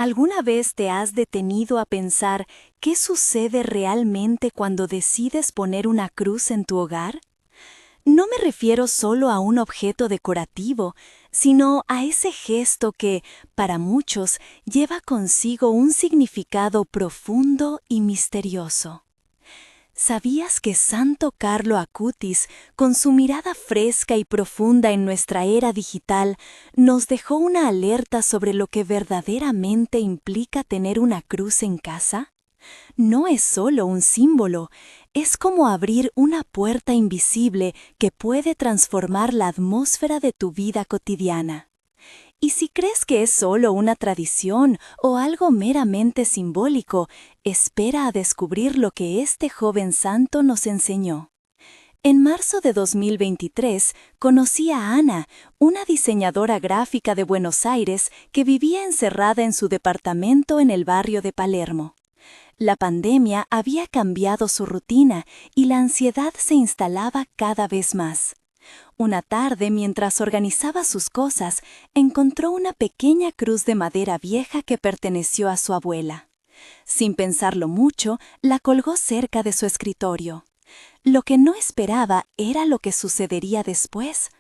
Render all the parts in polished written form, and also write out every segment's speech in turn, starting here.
¿Alguna vez te has detenido a pensar qué sucede realmente cuando decides poner una cruz en tu hogar? No me refiero solo a un objeto decorativo, sino a ese gesto que, para muchos, lleva consigo un significado profundo y misterioso. ¿Sabías que Santo Carlo Acutis, con su mirada fresca y profunda en nuestra era digital, nos dejó una alerta sobre lo que verdaderamente implica tener una cruz en casa? No es solo un símbolo, es como abrir una puerta invisible que puede transformar la atmósfera de tu vida cotidiana. Y si crees que es solo una tradición o algo meramente simbólico, espera a descubrir lo que este joven santo nos enseñó. En marzo de 2023 conocí a Ana, una diseñadora gráfica de Buenos Aires que vivía encerrada en su departamento en el barrio de Palermo. La pandemia había cambiado su rutina y la ansiedad se instalaba cada vez más. Una tarde, mientras organizaba sus cosas, encontró una pequeña cruz de madera vieja que perteneció a su abuela. Sin pensarlo mucho, la colgó cerca de su escritorio. Lo que no esperaba era lo que sucedería después.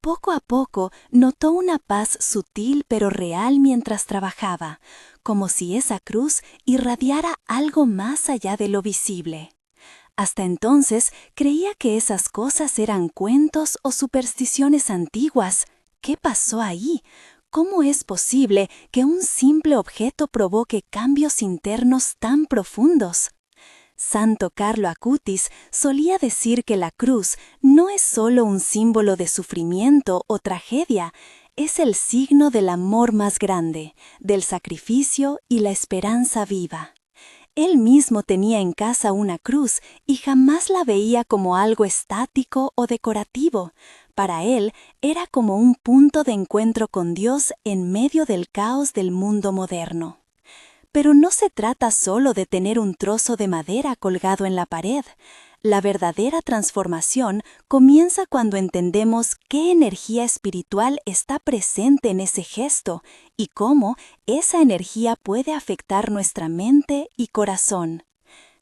Poco a poco notó una paz sutil pero real mientras trabajaba, como si esa cruz irradiara algo más allá de lo visible. Hasta entonces creía que esas cosas eran cuentos o supersticiones antiguas. ¿Qué pasó ahí? ¿Cómo es posible que un simple objeto provoque cambios internos tan profundos? Santo Carlo Acutis solía decir que la cruz no es solo un símbolo de sufrimiento o tragedia, es el signo del amor más grande, del sacrificio y la esperanza viva. Él mismo tenía en casa una cruz y jamás la veía como algo estático o decorativo. Para él era como un punto de encuentro con Dios en medio del caos del mundo moderno. Pero no se trata solo de tener un trozo de madera colgado en la pared. La verdadera transformación comienza cuando entendemos qué energía espiritual está presente en ese gesto y cómo esa energía puede afectar nuestra mente y corazón.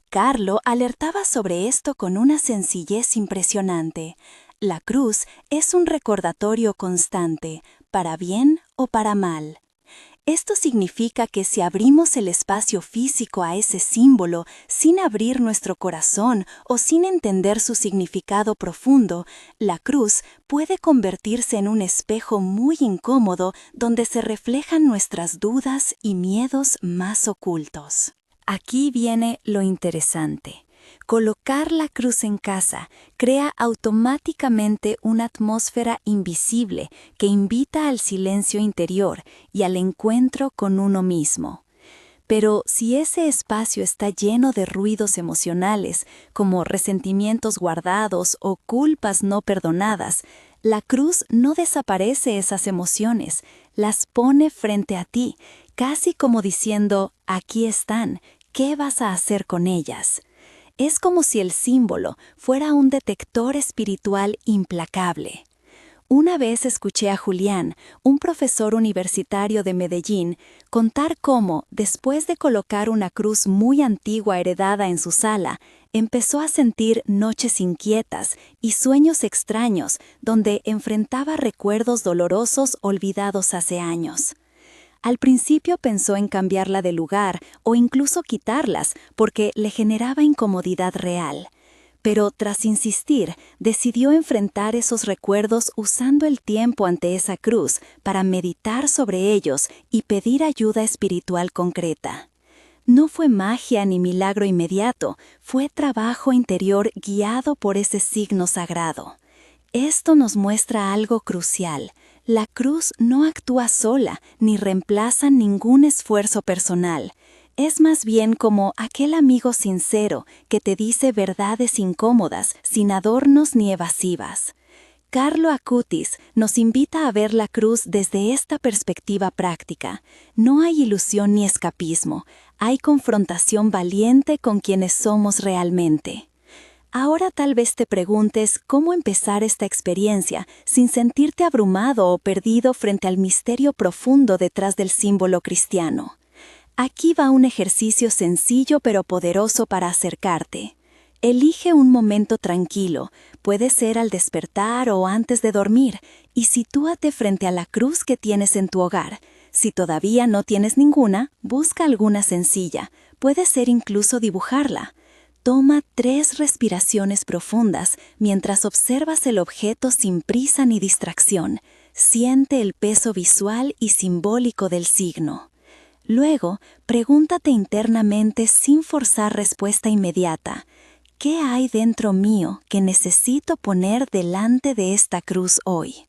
Carlo alertaba sobre esto con una sencillez impresionante. La cruz es un recordatorio constante, para bien o para mal. Esto significa que si abrimos el espacio físico a ese símbolo sin abrir nuestro corazón o sin entender su significado profundo, la cruz puede convertirse en un espejo muy incómodo donde se reflejan nuestras dudas y miedos más ocultos. Aquí viene lo interesante. Colocar la cruz en casa crea automáticamente una atmósfera invisible que invita al silencio interior y al encuentro con uno mismo. Pero si ese espacio está lleno de ruidos emocionales, como resentimientos guardados o culpas no perdonadas, la cruz no desaparece esas emociones, las pone frente a ti, casi como diciendo, aquí están, ¿qué vas a hacer con ellas? Es como si el símbolo fuera un detector espiritual implacable. Una vez escuché a Julián, un profesor universitario de Medellín, contar cómo, después de colocar una cruz muy antigua heredada en su sala, empezó a sentir noches inquietas y sueños extraños donde enfrentaba recuerdos dolorosos olvidados hace años. Al principio pensó en cambiarla de lugar o incluso quitarlas porque le generaba incomodidad real. Pero tras insistir, decidió enfrentar esos recuerdos usando el tiempo ante esa cruz para meditar sobre ellos y pedir ayuda espiritual concreta. No fue magia ni milagro inmediato, fue trabajo interior guiado por ese signo sagrado. Esto nos muestra algo crucial. La cruz no actúa sola ni reemplaza ningún esfuerzo personal. Es más bien como aquel amigo sincero que te dice verdades incómodas, sin adornos ni evasivas. Carlo Acutis nos invita a ver la cruz desde esta perspectiva práctica. No hay ilusión ni escapismo, hay confrontación valiente con quienes somos realmente. Ahora tal vez te preguntes cómo empezar esta experiencia sin sentirte abrumado o perdido frente al misterio profundo detrás del símbolo cristiano. Aquí va un ejercicio sencillo pero poderoso para acercarte. Elige un momento tranquilo, puede ser al despertar o antes de dormir, y sitúate frente a la cruz que tienes en tu hogar. Si todavía no tienes ninguna, busca alguna sencilla, puede ser incluso dibujarla. Toma 3 respiraciones profundas mientras observas el objeto sin prisa ni distracción. Siente el peso visual y simbólico del signo. Luego, pregúntate internamente sin forzar respuesta inmediata. ¿Qué hay dentro mío que necesito poner delante de esta cruz hoy?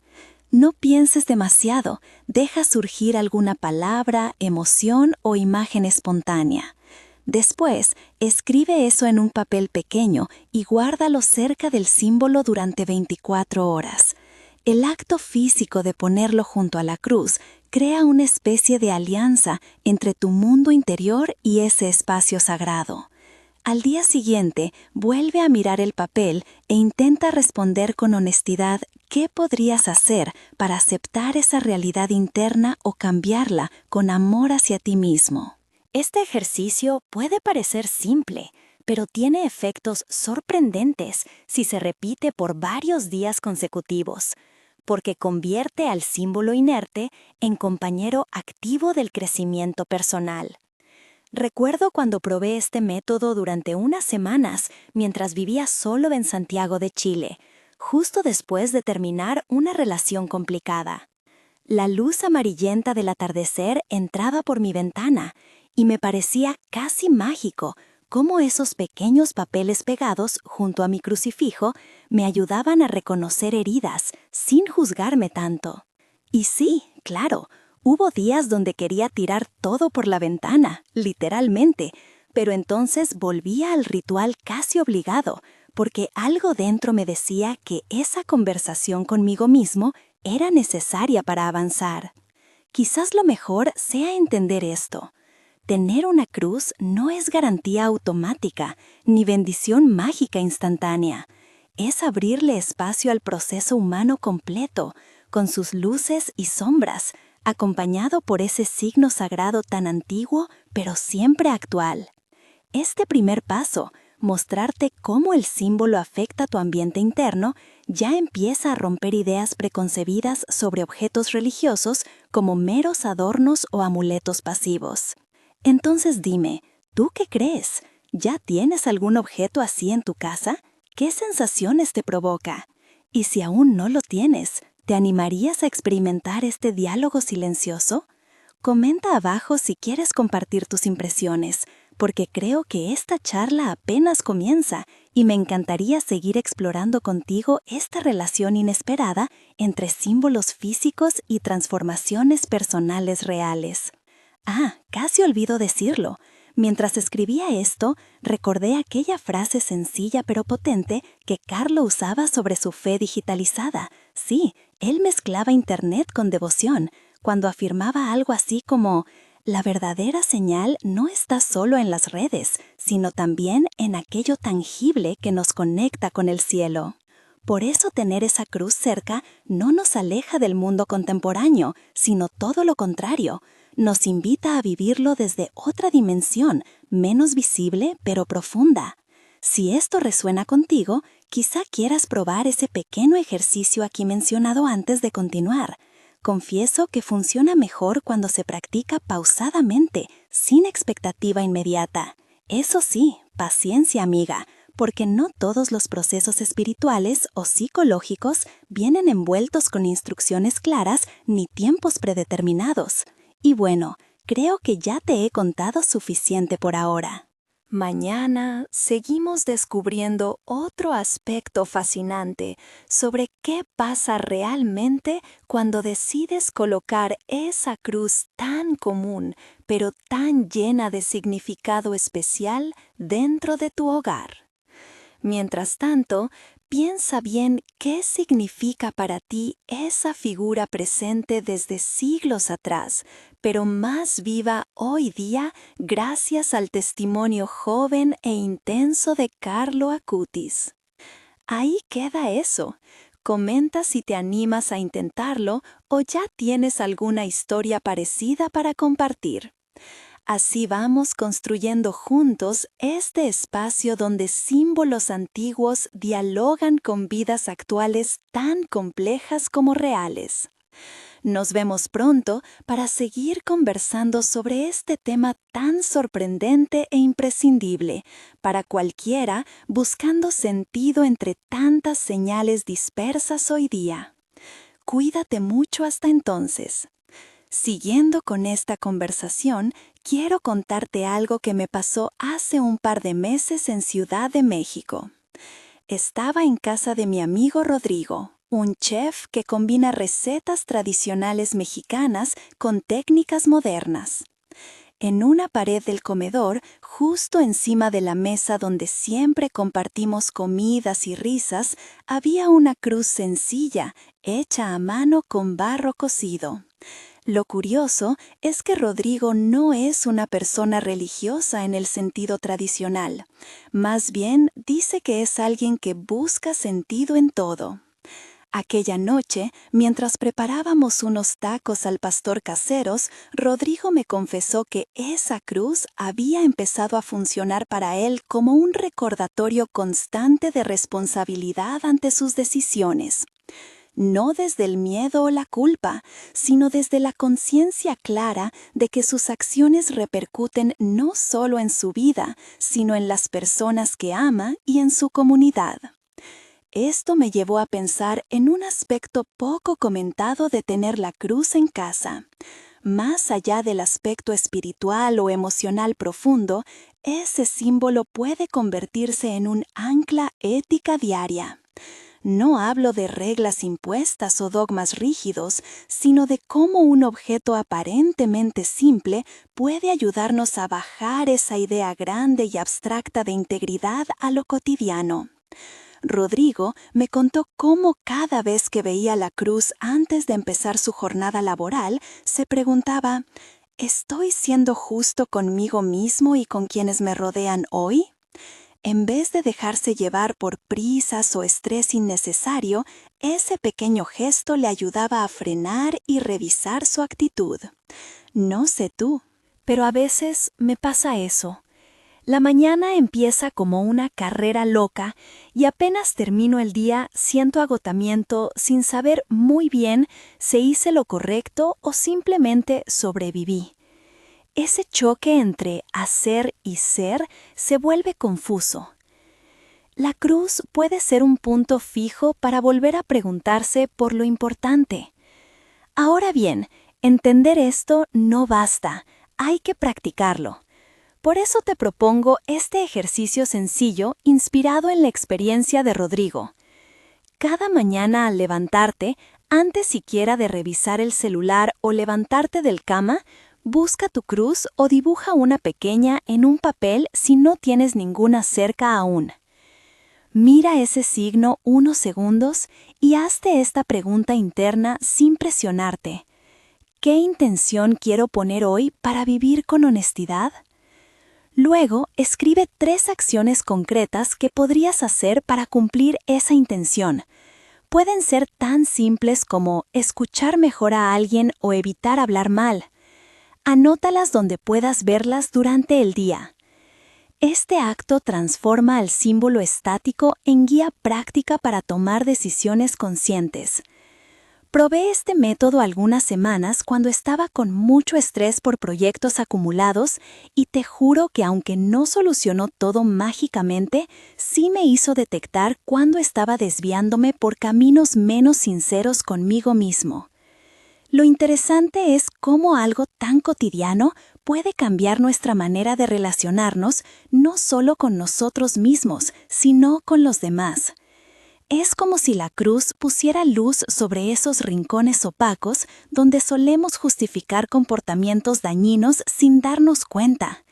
No pienses demasiado, deja surgir alguna palabra, emoción o imagen espontánea. Después, escribe eso en un papel pequeño y guárdalo cerca del símbolo durante 24 horas. El acto físico de ponerlo junto a la cruz crea una especie de alianza entre tu mundo interior y ese espacio sagrado. Al día siguiente, vuelve a mirar el papel e intenta responder con honestidad qué podrías hacer para aceptar esa realidad interna o cambiarla con amor hacia ti mismo. Este ejercicio puede parecer simple, pero tiene efectos sorprendentes si se repite por varios días consecutivos, porque convierte al símbolo inerte en compañero activo del crecimiento personal. Recuerdo cuando probé este método durante unas semanas mientras vivía solo en Santiago de Chile, justo después de terminar una relación complicada. La luz amarillenta del atardecer entraba por mi ventana y me parecía casi mágico cómo esos pequeños papeles pegados junto a mi crucifijo me ayudaban a reconocer heridas sin juzgarme tanto. Y sí, claro, hubo días donde quería tirar todo por la ventana, literalmente, pero entonces volvía al ritual casi obligado, porque algo dentro me decía que esa conversación conmigo mismo era necesaria para avanzar. Quizás lo mejor sea entender esto. Tener una cruz no es garantía automática, ni bendición mágica instantánea. Es abrirle espacio al proceso humano completo, con sus luces y sombras, acompañado por ese signo sagrado tan antiguo, pero siempre actual. Este primer paso, mostrarte cómo el símbolo afecta tu ambiente interno, ya empieza a romper ideas preconcebidas sobre objetos religiosos como meros adornos o amuletos pasivos. Entonces dime, ¿tú qué crees? ¿Ya tienes algún objeto así en tu casa? ¿Qué sensaciones te provoca? Y si aún no lo tienes, ¿te animarías a experimentar este diálogo silencioso? Comenta abajo si quieres compartir tus impresiones, porque creo que esta charla apenas comienza y me encantaría seguir explorando contigo esta relación inesperada entre símbolos físicos y transformaciones personales reales. Casi olvido decirlo. Mientras escribía esto, recordé aquella frase sencilla pero potente que Carlo usaba sobre su fe digitalizada. Sí, él mezclaba Internet con devoción, cuando afirmaba algo así como: la verdadera señal no está solo en las redes, sino también en aquello tangible que nos conecta con el cielo. Por eso tener esa cruz cerca no nos aleja del mundo contemporáneo, sino todo lo contrario. Nos invita a vivirlo desde otra dimensión, menos visible pero profunda. Si esto resuena contigo, quizá quieras probar ese pequeño ejercicio aquí mencionado antes de continuar. Confieso que funciona mejor cuando se practica pausadamente, sin expectativa inmediata. Eso sí, paciencia, amiga, porque no todos los procesos espirituales o psicológicos vienen envueltos con instrucciones claras ni tiempos predeterminados. Y bueno, creo que ya te he contado suficiente por ahora. Mañana seguimos descubriendo otro aspecto fascinante sobre qué pasa realmente cuando decides colocar esa cruz tan común, pero tan llena de significado especial dentro de tu hogar. Mientras tanto, piensa bien qué significa para ti esa figura presente desde siglos atrás, pero más viva hoy día gracias al testimonio joven e intenso de Carlo Acutis. Ahí queda eso. Comenta si te animas a intentarlo o ya tienes alguna historia parecida para compartir. Así vamos construyendo juntos este espacio donde símbolos antiguos dialogan con vidas actuales tan complejas como reales. Nos vemos pronto para seguir conversando sobre este tema tan sorprendente e imprescindible para cualquiera buscando sentido entre tantas señales dispersas hoy día. Cuídate mucho hasta entonces. Siguiendo con esta conversación, quiero contarte algo que me pasó hace un par de meses en Ciudad de México. Estaba en casa de mi amigo Rodrigo, un chef que combina recetas tradicionales mexicanas con técnicas modernas. En una pared del comedor, justo encima de la mesa donde siempre compartimos comidas y risas, había una cruz sencilla, hecha a mano con barro cocido. Lo curioso es que Rodrigo no es una persona religiosa en el sentido tradicional. Más bien, dice que es alguien que busca sentido en todo. Aquella noche, mientras preparábamos unos tacos al pastor caseros, Rodrigo me confesó que esa cruz había empezado a funcionar para él como un recordatorio constante de responsabilidad ante sus decisiones. No desde el miedo o la culpa, sino desde la conciencia clara de que sus acciones repercuten no solo en su vida, sino en las personas que ama y en su comunidad. Esto me llevó a pensar en un aspecto poco comentado de tener la cruz en casa. Más allá del aspecto espiritual o emocional profundo, ese símbolo puede convertirse en un ancla ética diaria. No hablo de reglas impuestas o dogmas rígidos, sino de cómo un objeto aparentemente simple puede ayudarnos a bajar esa idea grande y abstracta de integridad a lo cotidiano. Rodrigo me contó cómo cada vez que veía la cruz antes de empezar su jornada laboral, se preguntaba, ¿estoy siendo justo conmigo mismo y con quienes me rodean hoy? En vez de dejarse llevar por prisas o estrés innecesario, ese pequeño gesto le ayudaba a frenar y revisar su actitud. No sé tú, pero a veces me pasa eso. La mañana empieza como una carrera loca y apenas termino el día siento agotamiento sin saber muy bien si hice lo correcto o simplemente sobreviví. Ese choque entre hacer y ser se vuelve confuso. La cruz puede ser un punto fijo para volver a preguntarse por lo importante. Ahora bien, entender esto no basta, hay que practicarlo. Por eso te propongo este ejercicio sencillo inspirado en la experiencia de Rodrigo. Cada mañana al levantarte, antes siquiera de revisar el celular o levantarte del cama, busca tu cruz o dibuja una pequeña en un papel si no tienes ninguna cerca aún. Mira ese signo unos segundos y hazte esta pregunta interna sin presionarte. ¿Qué intención quiero poner hoy para vivir con honestidad? Luego, escribe 3 acciones concretas que podrías hacer para cumplir esa intención. Pueden ser tan simples como escuchar mejor a alguien o evitar hablar mal. Anótalas donde puedas verlas durante el día. Este acto transforma al símbolo estático en guía práctica para tomar decisiones conscientes. Probé este método algunas semanas cuando estaba con mucho estrés por proyectos acumulados y te juro que aunque no solucionó todo mágicamente, sí me hizo detectar cuándo estaba desviándome por caminos menos sinceros conmigo mismo. Lo interesante es cómo algo tan cotidiano puede cambiar nuestra manera de relacionarnos no solo con nosotros mismos, sino con los demás. Es como si la cruz pusiera luz sobre esos rincones opacos donde solemos justificar comportamientos dañinos sin darnos cuenta.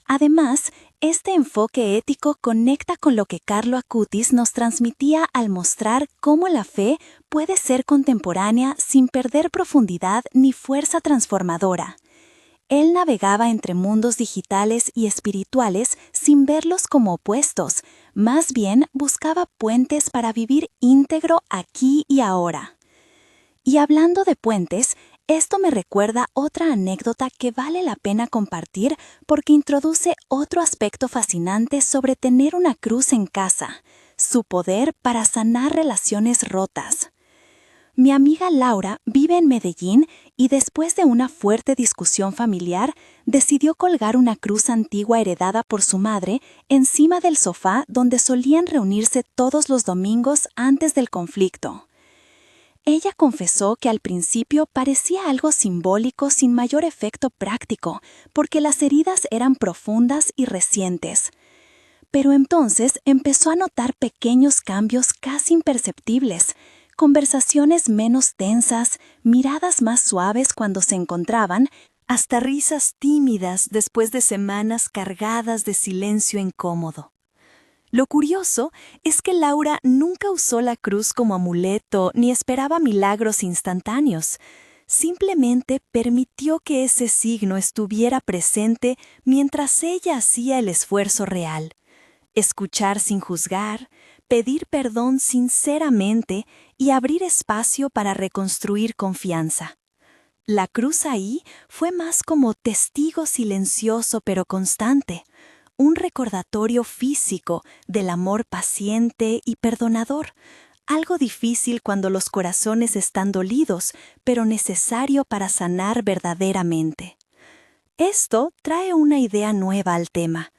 Además, este enfoque ético conecta con lo que Carlo Acutis nos transmitía al mostrar cómo la fe puede ser contemporánea sin perder profundidad ni fuerza transformadora. Él navegaba entre mundos digitales y espirituales sin verlos como opuestos, más bien buscaba puentes para vivir íntegro aquí y ahora. Y hablando de puentes, Esto me recuerda otra anécdota que vale la pena compartir porque introduce otro aspecto fascinante sobre tener una cruz en casa, su poder para sanar relaciones rotas. Mi amiga Laura vive en Medellín y después de una fuerte discusión familiar, decidió colgar una cruz antigua heredada por su madre encima del sofá donde solían reunirse todos los domingos antes del conflicto. Ella confesó que al principio parecía algo simbólico sin mayor efecto práctico, porque las heridas eran profundas y recientes. Pero entonces empezó a notar pequeños cambios casi imperceptibles, conversaciones menos tensas, miradas más suaves cuando se encontraban, hasta risas tímidas después de semanas cargadas de silencio incómodo. Lo curioso es que Laura nunca usó la cruz como amuleto ni esperaba milagros instantáneos. Simplemente permitió que ese signo estuviera presente mientras ella hacía el esfuerzo real. Escuchar sin juzgar, pedir perdón sinceramente y abrir espacio para reconstruir confianza. La cruz ahí fue más como testigo silencioso pero constante, un recordatorio físico del amor paciente y perdonador, algo difícil cuando los corazones están dolidos, pero necesario para sanar verdaderamente. Esto trae una idea nueva al tema.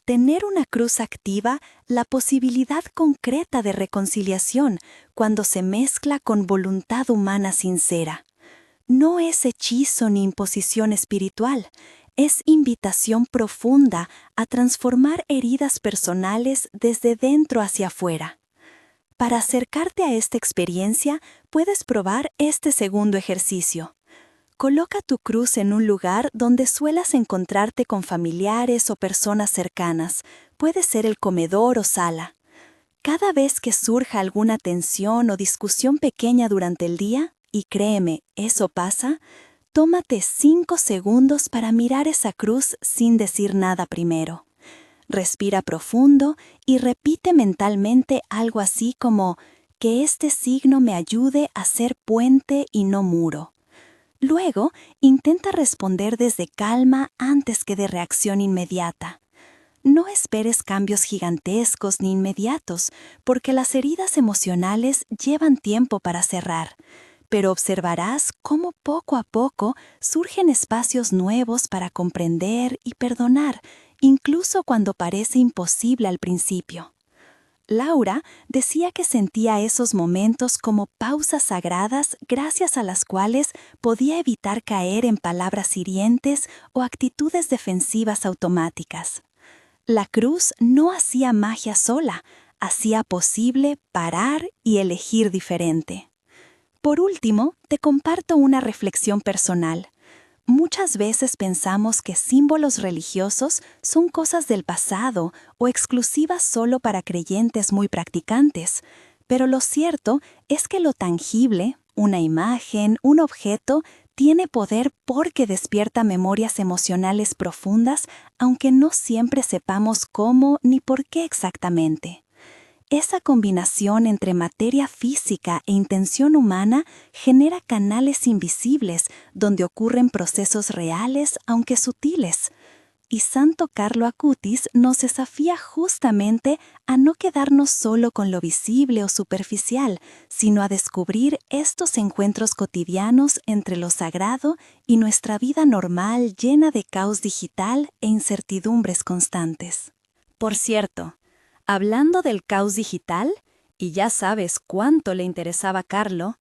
Tener una cruz activa, la posibilidad concreta de reconciliación cuando se mezcla con voluntad humana sincera. No es hechizo ni imposición espiritual, es invitación profunda a transformar heridas personales desde dentro hacia afuera. Para acercarte a esta experiencia, puedes probar este segundo ejercicio. Coloca tu cruz en un lugar donde suelas encontrarte con familiares o personas cercanas, puede ser el comedor o sala. Cada vez que surja alguna tensión o discusión pequeña durante el día, y créeme, eso pasa, tómate 5 segundos para mirar esa cruz sin decir nada primero. Respira profundo y repite mentalmente algo así como que este signo me ayude a ser puente y no muro. Luego, intenta responder desde calma antes que de reacción inmediata. No esperes cambios gigantescos ni inmediatos, porque las heridas emocionales llevan tiempo para cerrar. Pero observarás cómo poco a poco surgen espacios nuevos para comprender y perdonar, incluso cuando parece imposible al principio. Laura decía que sentía esos momentos como pausas sagradas gracias a las cuales podía evitar caer en palabras hirientes o actitudes defensivas automáticas. La cruz no hacía magia sola, hacía posible parar y elegir diferente. Por último, te comparto una reflexión personal. Muchas veces pensamos que símbolos religiosos son cosas del pasado o exclusivas solo para creyentes muy practicantes, pero lo cierto es que lo tangible, una imagen, un objeto, tiene poder porque despierta memorias emocionales profundas, aunque no siempre sepamos cómo ni por qué exactamente. Esa combinación entre materia física e intención humana genera canales invisibles donde ocurren procesos reales aunque sutiles. Y Santo Carlo Acutis nos desafía justamente a no quedarnos solo con lo visible o superficial, sino a descubrir estos encuentros cotidianos entre lo sagrado y nuestra vida normal llena de caos digital e incertidumbres constantes. Por cierto, hablando del caos digital, y ya sabes cuánto le interesaba a Carlo,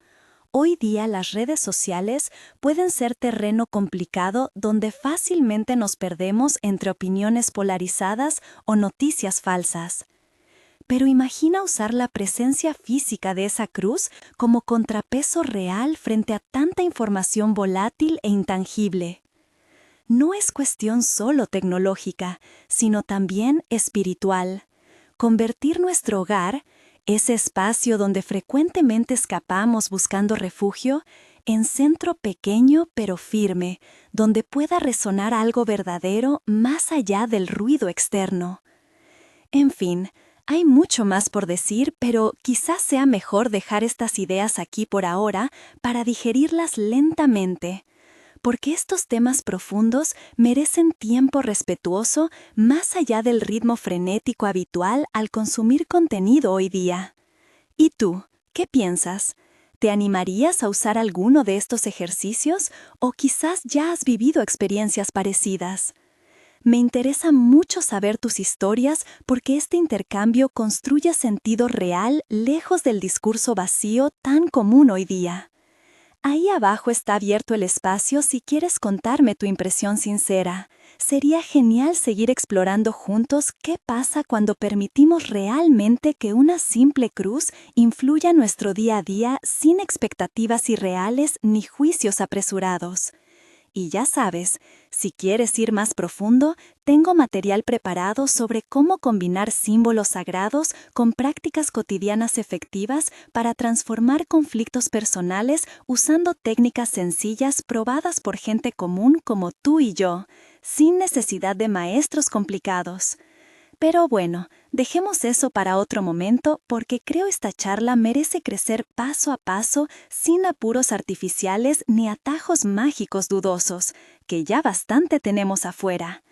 hoy día las redes sociales pueden ser terreno complicado donde fácilmente nos perdemos entre opiniones polarizadas o noticias falsas. Pero imagina usar la presencia física de esa cruz como contrapeso real frente a tanta información volátil e intangible. No es cuestión solo tecnológica, sino también espiritual. Convertir nuestro hogar, ese espacio donde frecuentemente escapamos buscando refugio, en centro pequeño pero firme, donde pueda resonar algo verdadero más allá del ruido externo. En fin, Hay mucho más por decir, pero quizás sea mejor dejar estas ideas aquí por ahora para digerirlas lentamente, porque estos temas profundos merecen tiempo respetuoso más allá del ritmo frenético habitual al consumir contenido hoy día. ¿Y tú, qué piensas? ¿Te animarías a usar alguno de estos ejercicios o quizás ya has vivido experiencias parecidas? Me interesa mucho saber tus historias porque este intercambio construye sentido real lejos del discurso vacío tan común hoy día. Ahí abajo está abierto el espacio si quieres contarme tu impresión sincera. Sería genial seguir explorando juntos qué pasa cuando permitimos realmente que una simple cruz influya en nuestro día a día sin expectativas irreales ni juicios apresurados. Y ya sabes, si quieres ir más profundo, tengo material preparado sobre cómo combinar símbolos sagrados con prácticas cotidianas efectivas para transformar conflictos personales usando técnicas sencillas probadas por gente común como tú y yo, sin necesidad de maestros complicados. Pero bueno, dejemos eso para otro momento porque creo esta charla merece crecer paso a paso sin apuros artificiales ni atajos mágicos dudosos, que ya bastante tenemos afuera.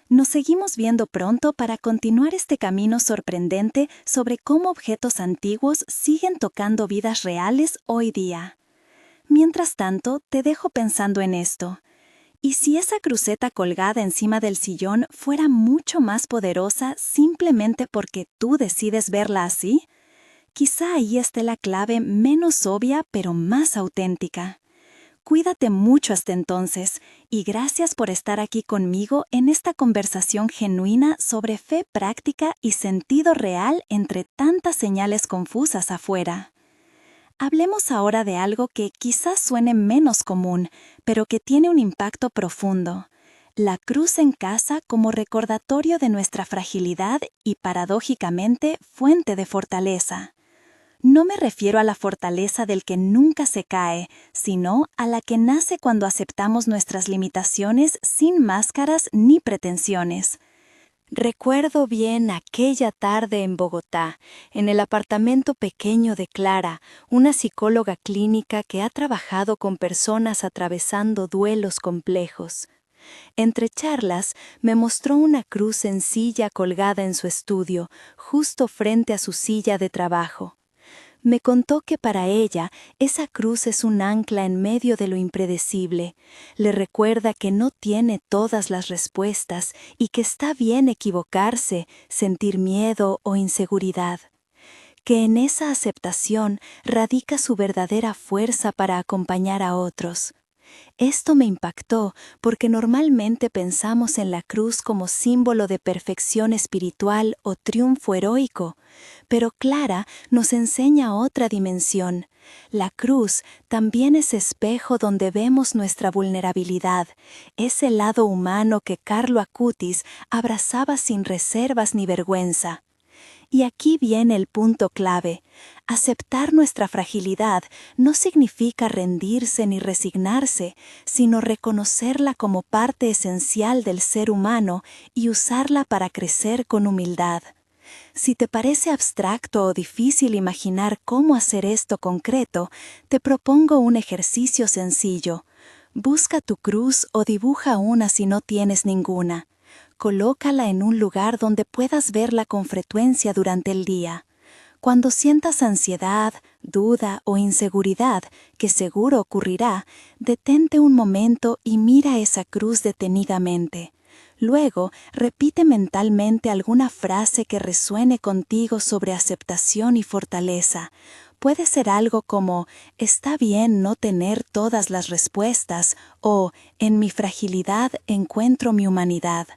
Nos seguimos viendo pronto para continuar este camino sorprendente sobre cómo objetos antiguos siguen tocando vidas reales hoy día. Mientras tanto, te dejo pensando en esto. ¿Y si esa cruceta colgada encima del sillón fuera mucho más poderosa simplemente porque tú decides verla así? Quizá ahí esté la clave menos obvia pero más auténtica. Cuídate mucho hasta entonces y gracias por estar aquí conmigo en esta conversación genuina sobre fe práctica y sentido real entre tantas señales confusas afuera. Hablemos ahora de algo que quizás suene menos común, pero que tiene un impacto profundo. La cruz en casa como recordatorio de nuestra fragilidad y, paradójicamente, fuente de fortaleza. No me refiero a la fortaleza del que nunca se cae, sino a la que nace cuando aceptamos nuestras limitaciones sin máscaras ni pretensiones. Recuerdo bien aquella tarde en Bogotá, en el apartamento pequeño de Clara, una psicóloga clínica que ha trabajado con personas atravesando duelos complejos. Entre charlas, me mostró una cruz sencilla colgada en su estudio, justo frente a su silla de trabajo. Me contó que para ella esa cruz es un ancla en medio de lo impredecible. Le recuerda que no tiene todas las respuestas y que está bien equivocarse, sentir miedo o inseguridad. Que en esa aceptación radica su verdadera fuerza para acompañar a otros. Esto me impactó porque normalmente pensamos en la cruz como símbolo de perfección espiritual o triunfo heroico, pero Clara nos enseña otra dimensión. La cruz también es espejo donde vemos nuestra vulnerabilidad, ese lado humano que Carlo Acutis abrazaba sin reservas ni vergüenza. Y aquí viene el punto clave. Aceptar nuestra fragilidad no significa rendirse ni resignarse, sino reconocerla como parte esencial del ser humano y usarla para crecer con humildad. Si te parece abstracto o difícil imaginar cómo hacer esto concreto, te propongo un ejercicio sencillo. Busca tu cruz o dibuja una si no tienes ninguna. Colócala en un lugar donde puedas verla con frecuencia durante el día. Cuando sientas ansiedad, duda o inseguridad, que seguro ocurrirá, detente un momento y mira esa cruz detenidamente. Luego, repite mentalmente alguna frase que resuene contigo sobre aceptación y fortaleza. Puede ser algo como, está bien no tener todas las respuestas, o, en mi fragilidad encuentro mi humanidad.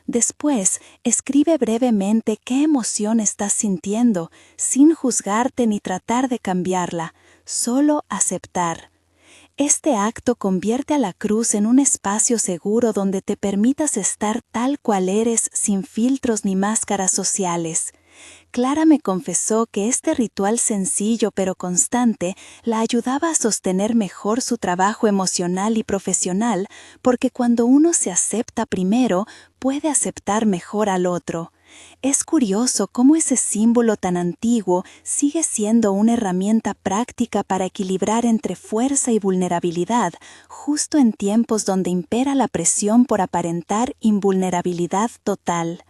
Después, escribe brevemente qué emoción estás sintiendo, sin juzgarte ni tratar de cambiarla, solo aceptar. Este acto convierte a la cruz en un espacio seguro donde te permitas estar tal cual eres sin filtros ni máscaras sociales. Clara me confesó que este ritual sencillo pero constante la ayudaba a sostener mejor su trabajo emocional y profesional, porque cuando uno se acepta primero, puede aceptar mejor al otro. Es curioso cómo ese símbolo tan antiguo sigue siendo una herramienta práctica para equilibrar entre fuerza y vulnerabilidad, justo en tiempos donde impera la presión por aparentar invulnerabilidad total.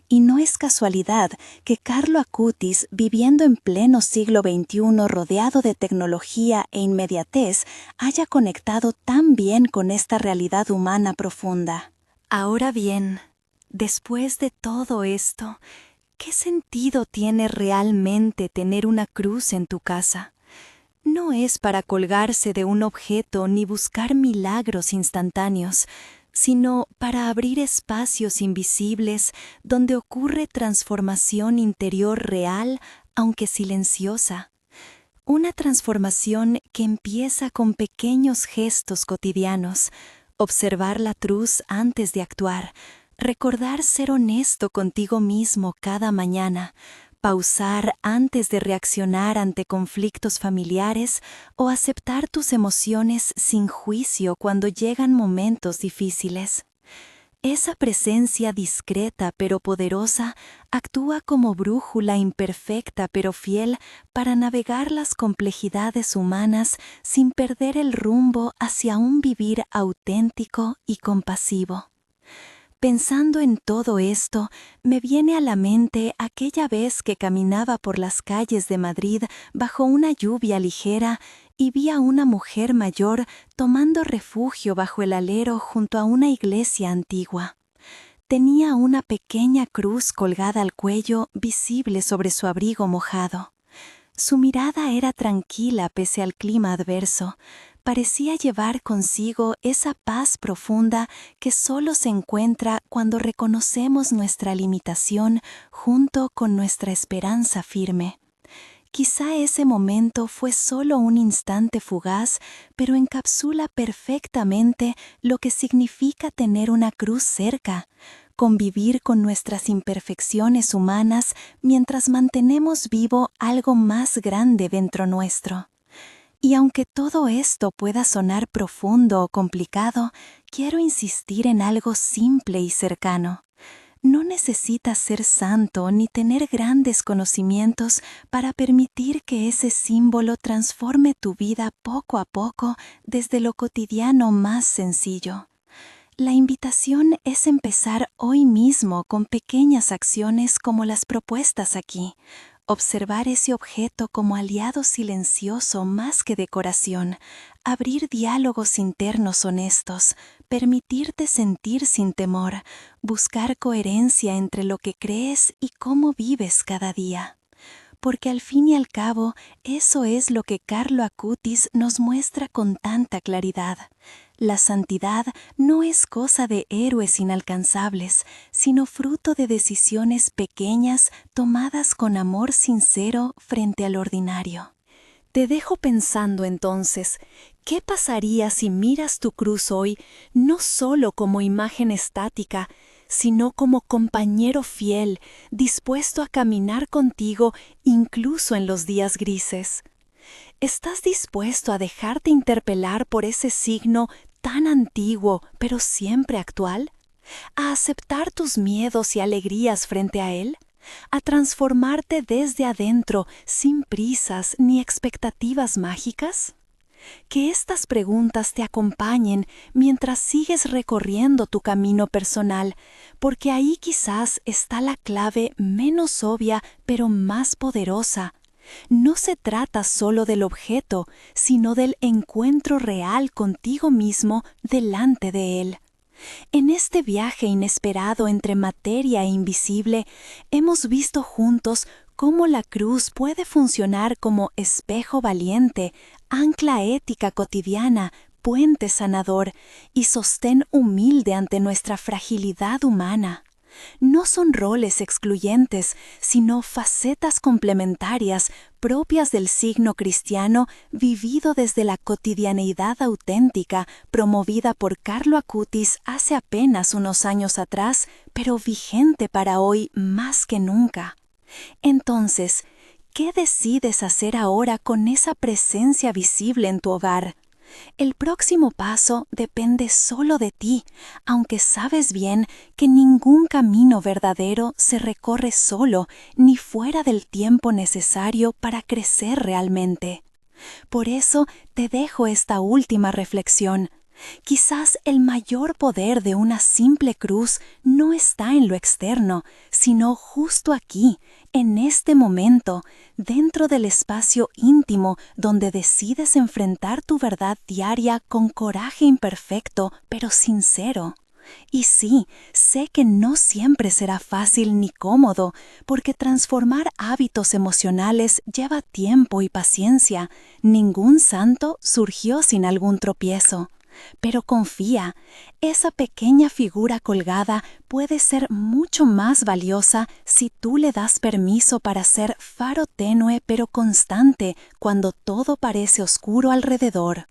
Y no es casualidad que Carlo Acutis, viviendo en pleno siglo XXI rodeado de tecnología e inmediatez, haya conectado tan bien con esta realidad humana profunda. Ahora bien, después de todo esto, ¿qué sentido tiene realmente tener una cruz en tu casa? No es para colgarse de un objeto ni buscar milagros instantáneos, sino para abrir espacios invisibles donde ocurre transformación interior real, aunque silenciosa. Una transformación que empieza con pequeños gestos cotidianos, observar la cruz antes de actuar, recordar ser honesto contigo mismo cada mañana, pausar antes de reaccionar ante conflictos familiares o aceptar tus emociones sin juicio cuando llegan momentos difíciles. Esa presencia discreta pero poderosa actúa como brújula imperfecta pero fiel para navegar las complejidades humanas sin perder el rumbo hacia un vivir auténtico y compasivo. Pensando en todo esto, me viene a la mente aquella vez que caminaba por las calles de Madrid bajo una lluvia ligera y vi a una mujer mayor tomando refugio bajo el alero junto a una iglesia antigua. Tenía una pequeña cruz colgada al cuello, visible sobre su abrigo mojado. Su mirada era tranquila pese al clima adverso. Parecía llevar consigo esa paz profunda que solo se encuentra cuando reconocemos nuestra limitación junto con nuestra esperanza firme. Quizá ese momento fue solo un instante fugaz, pero encapsula perfectamente lo que significa tener una cruz cerca, convivir con nuestras imperfecciones humanas mientras mantenemos vivo algo más grande dentro nuestro. Y aunque todo esto pueda sonar profundo o complicado, quiero insistir en algo simple y cercano. No necesitas ser santo ni tener grandes conocimientos para permitir que ese símbolo transforme tu vida poco a poco desde lo cotidiano más sencillo. La invitación es empezar hoy mismo con pequeñas acciones como las propuestas aquí. Observar ese objeto como aliado silencioso más que decoración, abrir diálogos internos honestos, permitirte sentir sin temor, buscar coherencia entre lo que crees y cómo vives cada día. Porque al fin y al cabo, eso es lo que Carlo Acutis nos muestra con tanta claridad. La santidad no es cosa de héroes inalcanzables, sino fruto de decisiones pequeñas tomadas con amor sincero frente al ordinario. Te dejo pensando entonces, ¿qué pasaría si miras tu cruz hoy no solo como imagen estática, sino como compañero fiel, dispuesto a caminar contigo incluso en los días grises? ¿Estás dispuesto a dejarte interpelar por ese signo tan antiguo, pero siempre actual? ¿A aceptar tus miedos y alegrías frente a él? ¿A transformarte desde adentro sin prisas ni expectativas mágicas? Que estas preguntas te acompañen mientras sigues recorriendo tu camino personal, porque ahí quizás está la clave menos obvia pero más poderosa. No se trata solo del objeto, sino del encuentro real contigo mismo delante de él. En este viaje inesperado entre materia e invisible, hemos visto juntos cómo la cruz puede funcionar como espejo valiente, ancla ética cotidiana, puente sanador y sostén humilde ante nuestra fragilidad humana. No son roles excluyentes, sino facetas complementarias propias del signo cristiano vivido desde la cotidianeidad auténtica promovida por Carlo Acutis hace apenas unos años atrás, pero vigente para hoy más que nunca. Entonces, ¿qué decides hacer ahora con esa presencia visible en tu hogar? El próximo paso depende solo de ti, aunque sabes bien que ningún camino verdadero se recorre solo ni fuera del tiempo necesario para crecer realmente. Por eso te dejo esta última reflexión. Quizás el mayor poder de una simple cruz no está en lo externo, sino justo aquí, en este momento, dentro del espacio íntimo donde decides enfrentar tu verdad diaria con coraje imperfecto, pero sincero. Y sí, sé que no siempre será fácil ni cómodo, porque transformar hábitos emocionales lleva tiempo y paciencia. Ningún santo surgió sin algún tropiezo. Pero confía, esa pequeña figura colgada puede ser mucho más valiosa si tú le das permiso para ser faro tenue pero constante cuando todo parece oscuro alrededor.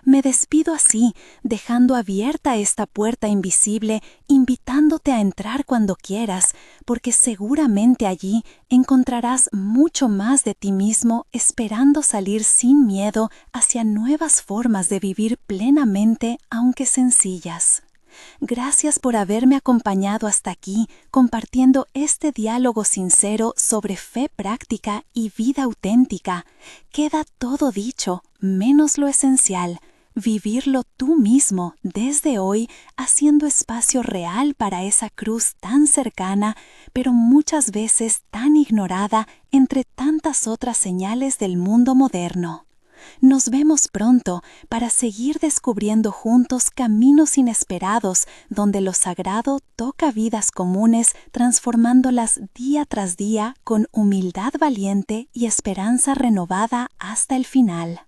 Me despido así, dejando abierta esta puerta invisible, invitándote a entrar cuando quieras, porque seguramente allí encontrarás mucho más de ti mismo esperando salir sin miedo hacia nuevas formas de vivir plenamente, aunque sencillas. Gracias por haberme acompañado hasta aquí, compartiendo este diálogo sincero sobre fe práctica y vida auténtica. Queda todo dicho, menos lo esencial. Vivirlo tú mismo desde hoy, haciendo espacio real para esa cruz tan cercana, pero muchas veces tan ignorada entre tantas otras señales del mundo moderno. Nos vemos pronto para seguir descubriendo juntos caminos inesperados donde lo sagrado toca vidas comunes, transformándolas día tras día con humildad valiente y esperanza renovada hasta el final.